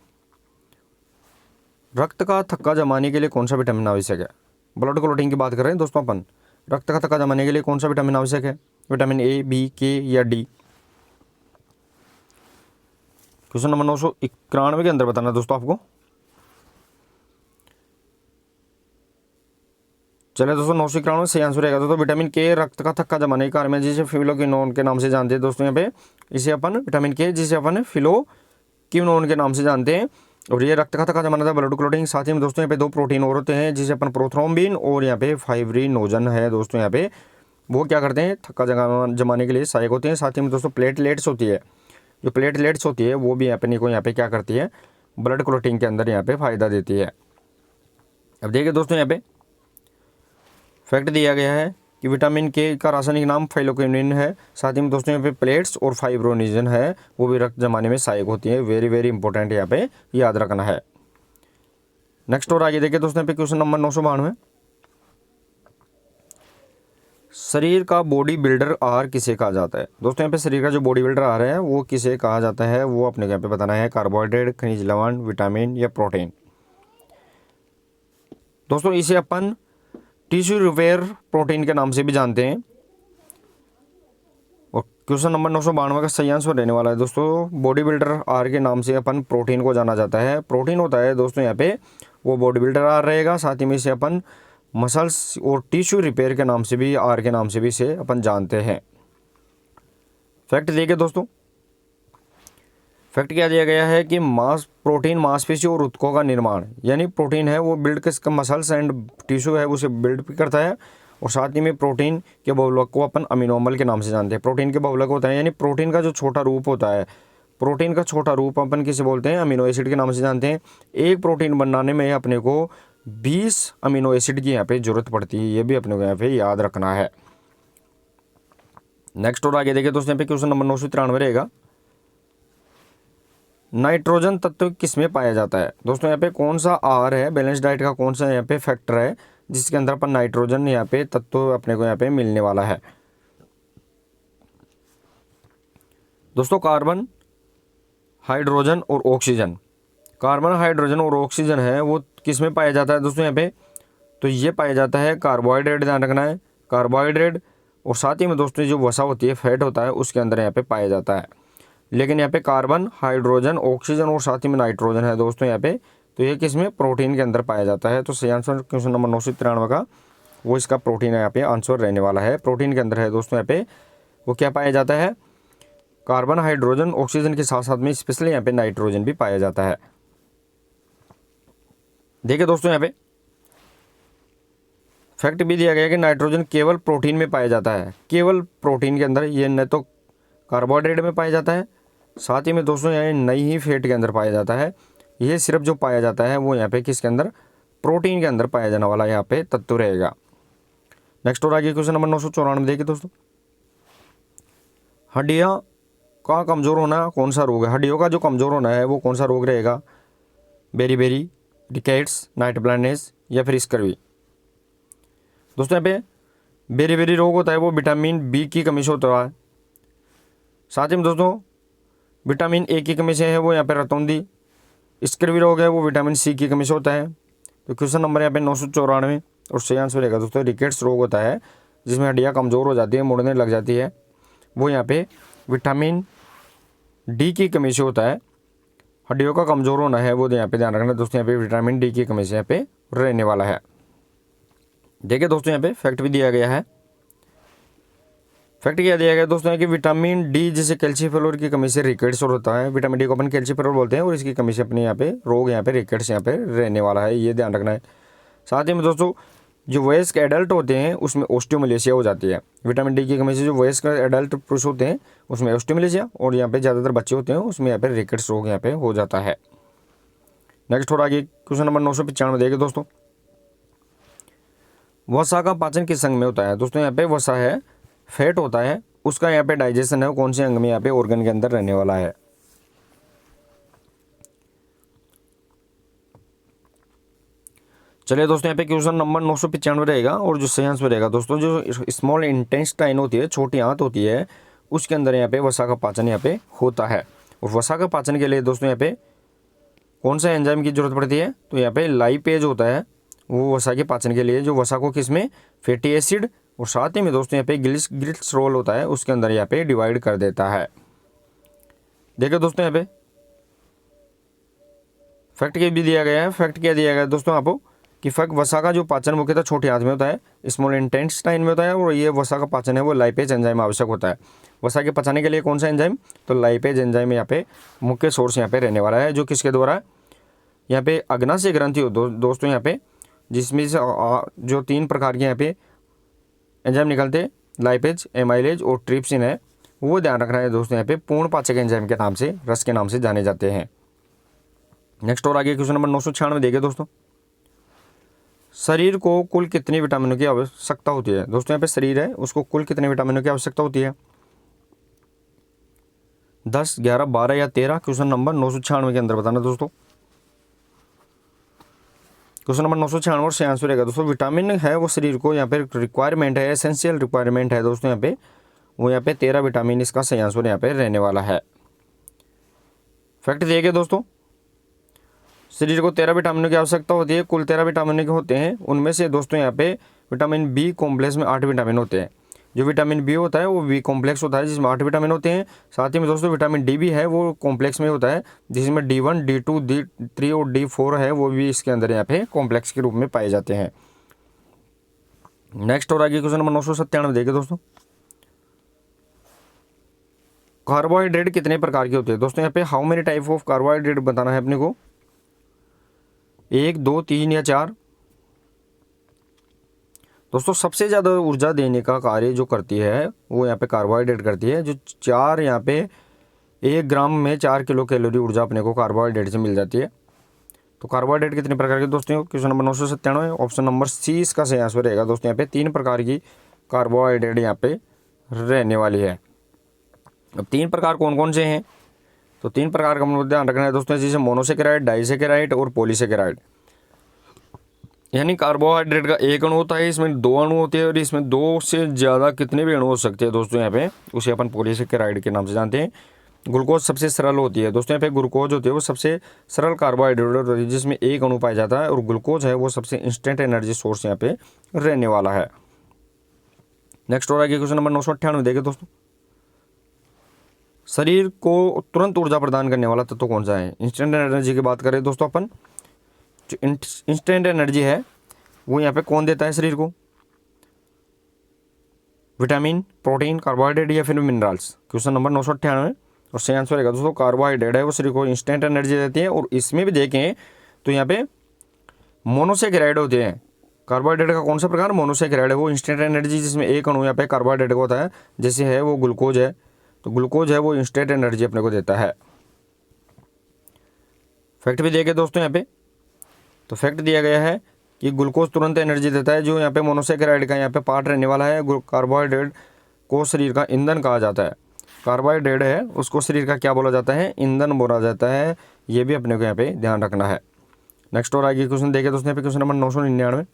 रक्त का थक्का जमाने के लिए कौन सा विटामिन आवश्यक है? ब्लड क्लॉटिंग की बात कर रहे हैं दोस्तों अपन। रक्त का थक्का जमाने के लिए कौन सा विटामिन आवश्यक है? विटामिन ए, बी, के या डी? क्वेश्चन नंबर 991 के अंदर बताना दोस्तों आपको। चलिए दोस्तों 991 सही आंसर रहेगा दोस्तों विटामिन के रक्त का थक्का जमाने के कार्य में, जिसे फिलोक्विनोन के नाम से जानते हैं दोस्तों। यहाँ पे इसे अपन विटामिन के, जिसे अपन फिलोक्विनोन के नाम से जानते हैं, और ये रक्त खाता का जमाना था, ब्लड क्लॉटिंग। साथ ही में दोस्तों यहाँ पे दो प्रोटीन और होते हैं, जिसे अपन प्रोथ्रोम्बिन और यहाँ पे फाइब्रिनोजन है दोस्तों, यहाँ पे वो क्या करते हैं, थक्का जमाने के लिए सहायक होते हैं। साथ ही में दोस्तों प्लेटलेट्स होती है, जो प्लेटलेट्स होती है वो भी अपने को यहाँ पे क्या करती है, ब्लड क्लॉटिंग के अंदर यहाँ पे फायदा देती है। अब देखिए दोस्तों यहाँ पे फैक्ट दिया गया है कि विटामिन के का रासायनिक नाम फाइलोक्विनिन है। साथ ही में दोस्तों यहाँ पे प्लेट्स और फाइब्रोनिजन है, वो भी रक्त जमाने में सहायक होती है। वेरी वेरी इंपॉर्टेंट यहाँ पे याद रखना है। नेक्स्ट और आगे देखिए दोस्तों यहाँ पे क्वेश्चन नंबर 992, शरीर का बॉडी बिल्डर आहार किसे कहा जाता है। दोस्तों यहाँ पे शरीर का जो बॉडी बिल्डर आहार है वो किसे कहा जाता है, वो अपने यहाँ पे बताना है। कार्बोहाइड्रेट, खनिज लवण, विटामिन या प्रोटीन। दोस्तों इसे अपन टिश्यू रिपेयर प्रोटीन के नाम से भी जानते हैं। और क्वेश्चन नंबर 992 का सही आंसर रहने वाला है दोस्तों, बॉडी बिल्डर आहार के नाम से अपन प्रोटीन को जाना जाता है। प्रोटीन होता है दोस्तों यहाँ पे वो बॉडी बिल्डर आहार रहेगा। साथ ही में इसे अपन मसल्स और टिश्यू रिपेयर के नाम से भी, आहार के नाम से भी इसे अपन जानते हैं। फैक्ट देखिए दोस्तों, फैक्ट क्या दिया गया है कि प्रोटीन मांसपेशी और ऊतकों का निर्माण, यानी प्रोटीन है वो बिल्ड किसका, मसल्स एंड टिश्यू है उसे बिल्ड भी करता है। और साथ ही में प्रोटीन के बहुलक को अपन अमीनो अम्ल के नाम से जानते हैं। प्रोटीन के बहुलक होता है, यानी प्रोटीन का जो छोटा रूप होता है, प्रोटीन का छोटा रूप अपन किसे बोलते हैं, अमीनो एसिड के नाम से जानते हैं। एक प्रोटीन बनाने में अपने को 20 अमीनो एसिड की यहाँ पे जरूरत पड़ती है, ये भी अपने को यहाँ पे याद रखना है। नेक्स्ट और आगे देखिए दोस्तों यहाँ पे क्वेश्चन नंबर 993 रहेगा, नाइट्रोजन तत्व किसमें पाया जाता है। दोस्तों यहाँ पे कौन सा आहार है, बैलेंस डाइट का कौन सा यहाँ पे फैक्टर है जिसके अंदर अपन नाइट्रोजन यहाँ पे तत्व अपने को यहाँ पे मिलने वाला है। दोस्तों कार्बन, हाइड्रोजन और ऑक्सीजन। कार्बन, हाइड्रोजन और ऑक्सीजन है वो किस में पाया जाता है दोस्तों यहाँ पे, तो ये पाया जाता है कार्बोहाइड्रेट, ध्यान रखना है, कार्बोहाइड्रेट। और साथ ही में दोस्तों जो वसा होती है, फैट होता है, उसके अंदर यहाँ पे पाया जाता है। लेकिन यहाँ पे कार्बन, हाइड्रोजन, ऑक्सीजन और साथ ही में नाइट्रोजन है दोस्तों यहाँ पे, तो ये किस में, प्रोटीन के अंदर पाया जाता है। तो सही आंसर क्वेश्चन नंबर 993 का वो इसका प्रोटीन यहाँ पे आंसर रहने वाला है। प्रोटीन के अंदर है दोस्तों यहाँ पे वो क्या पाया जाता है, कार्बन, हाइड्रोजन, ऑक्सीजन के साथ साथ में स्पेशली यहाँ पे नाइट्रोजन भी पाया जाता है। देखिए दोस्तों यहाँ पे फैक्ट भी दिया गया है कि नाइट्रोजन केवल प्रोटीन में पाया जाता है, केवल प्रोटीन के अंदर, ये न तो कार्बोहाइड्रेट में पाया जाता है, साथ ही में दोस्तों यहाँ नई ही फैट के अंदर पाया जाता है। ये सिर्फ जो पाया जाता है वो यहाँ पे किसके अंदर, प्रोटीन के अंदर पाया जाने वाला यहाँ पे तत्व रहेगा। नेक्स्ट और आगे क्वेश्चन नंबर 994 देखिए दोस्तों, हड्डियाँ का कमज़ोर होना कौन सा रोग है। हड्डियों का जो कमज़ोर होना है वो कौन सा रोग रहेगा, बेरी, रिकेट्स, नाइट ब्लाइंडनेस या फिर स्कर्वी। दोस्तों यहाँ पे बेरी रोग होता है वो विटामिन बी की कमी से होता है। साथ ही में दोस्तों विटामिन ए की कमी से है वो यहाँ पे रतौंधी। स्कर्वी रोग है वो विटामिन सी की कमी से होता है। तो क्वेश्चन नंबर यहाँ पे 994 और सही आंसर रहेगा दोस्तों, रिकेट्स रोग होता है जिसमें हड्डियाँ कमज़ोर हो जाती है, मुड़ने लग जाती है, वो यहाँ पे विटामिन डी की कमी से होता है। हड्डियों का कमज़ोर होना है वो यहाँ पे ध्यान रखना दोस्तों, यहाँ पे विटामिन डी की कमी से यहाँ पे रहने वाला है। देखिए दोस्तों यहाँ पे फैक्ट भी दिया गया है। फैक्ट क्या दिया गया दोस्तों कि विटामिन डी जिसे कैल्शियम की कमी से रिकेट्स होता है, विटामिन डी को अपन कैल्शियम बोलते हैं, और इसकी कमी से अपने यहाँ पे रोग यहाँ पे रिकेट्स यहाँ पे रहने वाला है, ये ध्यान रखना है। साथ ही में दोस्तों जो वयस्क एडल्ट होते हैं उसमें ऑस्टियोमलेशिया हो जाती है। विटामिन डी की कमी से जो वयस्क एडल्ट पुरुष होते हैं उसमें ऑस्टियोमलेशिया, और यहाँ पे ज़्यादातर बच्चे होते हैं उसमें यहाँ पे रिकेट्स रोग यहाँ पे हो जाता है। नेक्स्ट और आगे क्वेश्चन नंबर 995 देखिए दोस्तों, वसा का पाचन किस अंग में होता है। दोस्तों यहाँ पे वसा है, फैट होता है, उसका यहाँ पे डाइजेशन है वो कौन से अंग में, यहाँ पे ऑर्गन के अंदर रहने वाला है। चलिए दोस्तों यहाँ पे क्वेश्चन नंबर 995 रहेगा, और जो सही आंसर रहेगा दोस्तों, जो स्मॉल इंटेस्टाइन होती है, छोटी आंत होती है, उसके अंदर यहाँ पे वसा का पाचन यहाँ पे होता है। और वसा का पाचन के लिए दोस्तों यहाँ पे कौन सा एंजाइम की जरूरत पड़ती है, तो यहाँ पे लाइपेज होता है वो वसा के पाचन के लिए, जो वसा को किसमें, फैटी एसिड और साथ ही में दोस्तों यहाँ पे ग्लिसरॉल होता है उसके अंदर यहाँ पे डिवाइड कर देता है। देखिए दोस्तों यहाँ पे फैक्ट क्या भी दिया गया है। फैक्ट क्या दिया गया है दोस्तों आपको कि वसा का जो पाचन मुख्यतः छोटी आंत में होता है, स्मॉल इंटेस्टाइन में होता है, और ये वसा का पाचन है वो लाइपेज एंजाइम आवश्यक होता है। वसा के पचाने के लिए कौन सा एंजाइम, तो लाइपेज एंजाइम यहाँ पे मुख्य सोर्स यहाँ पे रहने वाला है, जो किसके द्वारा, यहाँ पे अग्नाशय ग्रंथि हो दोस्तों यहाँ पे, जिसमें से जो 3 प्रकार के यहाँ पे एंजाइम निकलते हैं, लाइपेज, एमाइलेज और ट्रिप्सिन है, वो ध्यान रखना है दोस्तों यहाँ पे पूर्ण पाचक एंजाइम के नाम से, रस के नाम से जाने जाते हैं। नेक्स्ट और आगे क्वेश्चन नंबर 996 देखिए दोस्तों, शरीर को कुल कितने विटामिनों की आवश्यकता होती है। दोस्तों यहाँ पे शरीर है, उसको कुल कितने विटामिनों की आवश्यकता होती है, 10, 11, 12 या 13। क्वेश्चन नंबर 996 के अंदर बताना दोस्तों। क्वेश्चन नंबर 996 और से आंसर रहेगा दोस्तों, विटामिन है वो शरीर को यहाँ पे रिक्वायरमेंट है, एसेंशियल रिक्वायरमेंट है दोस्तों यहाँ पे, वो यहाँ पे 13 विटामिन इसका सही आंसर यहाँ पे रहने वाला है। फैक्ट देखिए दोस्तों, शरीर को 13 विटामिनों की आवश्यकता होती है, कुल 13 विटामिन के होते हैं, उनमें से दोस्तों यहाँ पे विटामिन बी कॉम्प्लेक्स में 8 विटामिन होते हैं। जो विटामिन बी होता है वो बी कॉम्प्लेक्स होता है, जिसमें 8 विटामिन होते हैं। साथ ही में दोस्तों विटामिन डी भी है, वो कॉम्प्लेक्स में होता है, जिसमें D1, D2, D3 और D4 है, वो भी इसके अंदर यहाँ पे कॉम्प्लेक्स के रूप में पाए जाते हैं। नेक्स्ट और आगे क्वेश्चन नंबर 997 देखिए दोस्तों, कार्बोहाइड्रेट कितने प्रकार के होते हैं। दोस्तों यहाँ पे how many type of carbohydrate बताना है अपने को, 1, 2, 3 या 4। दोस्तों सबसे ज़्यादा ऊर्जा देने का कार्य जो करती है वो यहाँ पे कार्बोहाइड्रेट करती है, जो 4 यहाँ पे 1 ग्राम में 4 किलो कैलोरी ऊर्जा अपने को कार्बोहाइड्रेट से मिल जाती है। तो कार्बोहाइड्रेट कितने प्रकार के दोस्तों, question number 997 option number C इसका सही आंसर रहेगा दोस्तों। यहाँ पे 3 प्रकार की कार्बोहाइड्रेट यहाँ पे रहने वाली है। अब 3 प्रकार कौन कौन से हैं, तो 3 प्रकार का हम ध्यान रखना है दोस्तों, जैसे मोनोसेकेराइड, डाइसेकेराइड और पॉलीसेकेराइड। यानी कार्बोहाइड्रेट का एक अणु होता है, इसमें 2 अणु होते हैं, और इसमें 2 से ज़्यादा कितने भी अणु हो सकते हैं दोस्तों यहाँ पे, उसे अपन पॉलीसेकेराइड के नाम से जानते हैं। ग्लूकोज सबसे सरल होती है दोस्तों, यहाँ पे ग्लूकोज होती है वो सबसे सरल कार्बोहाइड्रेट होती है, जिसमें एक अणु पाया जाता है, और ग्लूकोज है वो सबसे इंस्टेंट एनर्जी सोर्स यहाँ पे रहने वाला है। नेक्स्ट और आगे क्वेश्चन नंबर 998 देखिए दोस्तों, शरीर को तुरंत ऊर्जा प्रदान करने वाला तत्व कौन सा है। इंस्टेंट एनर्जी की बात करें दोस्तों अपन, जो इंस्टेंट एनर्जी है वो यहाँ पे कौन देता है शरीर को, विटामिन, प्रोटीन, कार्बोहाइड्रेट या फिर मिनरल्स। क्वेश्चन नंबर 998 और सही आंसर रहेगा दोस्तों, कार्बोहाइड्रेट है वो शरीर को इंस्टेंट एनर्जी देती है। और इसमें भी देखें तो यहाँ पे मोनोसेकेराइड होते हैं। कार्बोहाइड्रेट का कौन सा प्रकार, मोनोसेकेराइड है वो इंस्टेंट एनर्जी, जिसमें एक अणु यहाँ पे कार्बोहाइड्रेट का होता है, जैसे है वो ग्लूकोज है, तो ग्लूकोज है वो इंस्टेंट एनर्जी अपने को देता है। फैक्ट भी देखें दोस्तों यहाँ पे, तो फैक्ट दिया गया है कि ग्लूकोज तुरंत एनर्जी देता है, जो यहाँ पे मोनोसेकेराइड का यहाँ पे पार्ट रहने वाला है। कार्बोहाइड्रेट को शरीर का ईंधन कहा जाता है, कार्बोहाइड्रेट है उसको शरीर का क्या बोला जाता है, ईंधन बोला जाता है। ये भी अपने को यहाँ पे ध्यान रखना है। नेक्स्ट और आगे क्वेश्चन देखें दोस्तों, यहाँ पे क्वेश्चन नंबर 999,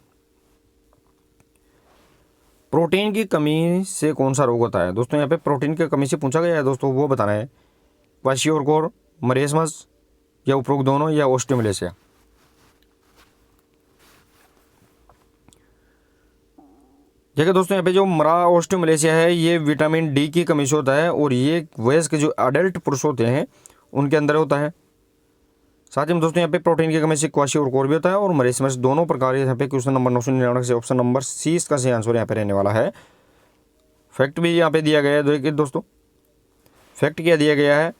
प्रोटीन की कमी से कौन सा रोग होता है। दोस्तों यहाँ पे प्रोटीन की कमी से पूछा गया है दोस्तों, वो बताना है, क्वाशियोरकोर, मरेसमस या उपरोक्त दोनों या ओस्टियोमलेशिया। देखिए दोस्तों यहाँ पे जो मरा ओस्टियोमलेशिया है ये विटामिन डी की कमी से होता है, और ये वयस्क जो अडल्ट पुरुष होते हैं उनके अंदर होता है। साथ ही में दोस्तों यहाँ पे प्रोटीन की कमी से क्वाशियोरकोर भी होता है और मरेसमस, दोनों प्रकार यहाँ पे क्वेश्चन नंबर 999 से ऑप्शन नंबर सी इसका सही आंसर यहाँ पे रहने वाला है। फैक्ट भी यहाँ पे दिया गया है देखिए दोस्तों, फैक्ट क्या दिया गया है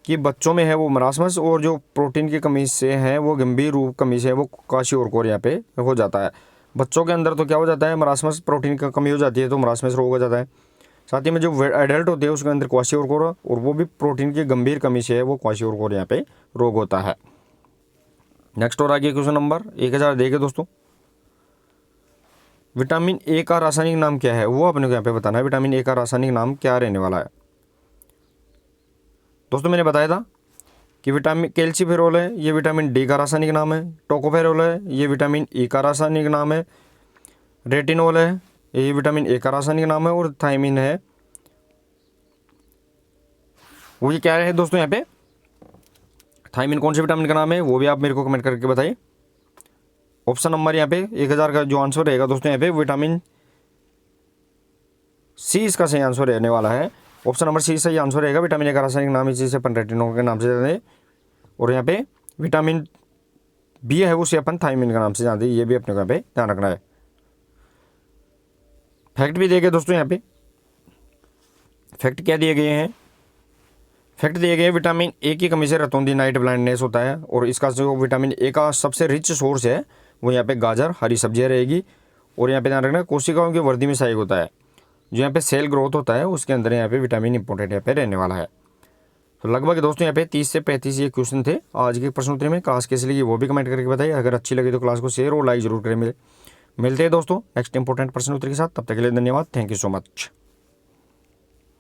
कि बच्चों में है वो मरासमस, और जो प्रोटीन की कमी से है वो गंभीर रूप कमी से है वो क्वाशियोरकोर यहाँ पे हो जाता है। बच्चों के अंदर तो क्या हो जाता है, मरासमस, प्रोटीन की कमी हो जाती है तो मरासमस रोग हो जाता है। साथ ही में जो एडल्ट होते हैं उसके अंदर क्वाशियोरकोर, और वो भी प्रोटीन की गंभीर कमी से है वो क्वाशियोरकोर यहाँ पे रोग होता है। नेक्स्ट और आगे क्वेश्चन नंबर 1000 देखिए दोस्तों, विटामिन ए का रासायनिक नाम क्या है, वो अपने को यहाँ पे बताना है। विटामिन ए का रासायनिक नाम क्या रहने वाला है। दोस्तों मैंने बताया था कि विटामिन कैल्सीफेरोल है, ये विटामिन डी का रासायनिक नाम है। टोकोफेरोल है, ये विटामिन ई का रासायनिक नाम है। रेटिनोल है, ये विटामिन ए का रासायनिक नाम है। और थायमिन है, वो ये क्या है दोस्तों यहाँ पे, थायमिन कौन से विटामिन का नाम है वो भी आप मेरे को कमेंट करके बताइए। ऑप्शन नंबर यहाँ पे 1000 का जो आंसर रहेगा दोस्तों यहाँ पे विटामिन सी इसका सही आंसर रहने वाला है। ऑप्शन नंबर सी सही आंसर रहेगा। विटामिन ए का रासायनिक नाम इसी से अपन रेटिनोल के नाम से जानते हैं, और यहाँ पे विटामिन बी है उसे अपन थायमिन के नाम से जानते हैं। ये भी अपने को यहाँ पे ध्यान रखना है। फैक्ट भी देखे दोस्तों यहाँ पे, फैक्ट क्या दिए गए हैं, फैक्ट दिए गए विटामिन ए की कमी से रतौंधी नाइट ब्लाइंडनेस होता है, और इसका जो विटामिन ए का सबसे रिच सोर्स है वो यहाँ पे गाजर, हरी सब्जियाँ रहेगी। और यहाँ पे ध्यान रखना कोशिकाओं की वृद्धि में सहायक होता है, जो यहाँ पे सेल ग्रोथ होता है उसके अंदर यहाँ पे विटामिन इंपॉर्टेंट यहाँ पे रहने वाला है। तो लगभग दोस्तों यहाँ पे 30 से 35 ये क्वेश्चन थे आज के प्रश्न उत्तर में। क्लास कैसी लगी वो भी कमेंट करके बताइए। अगर अच्छी लगी तो क्लास को शेयर और लाइक जरूर करें। मिलते हैं दोस्तों नेक्स्ट इंपॉर्टेंट प्रश्न उत्तर के साथ, तब तक के लिए धन्यवाद। Thank you so much.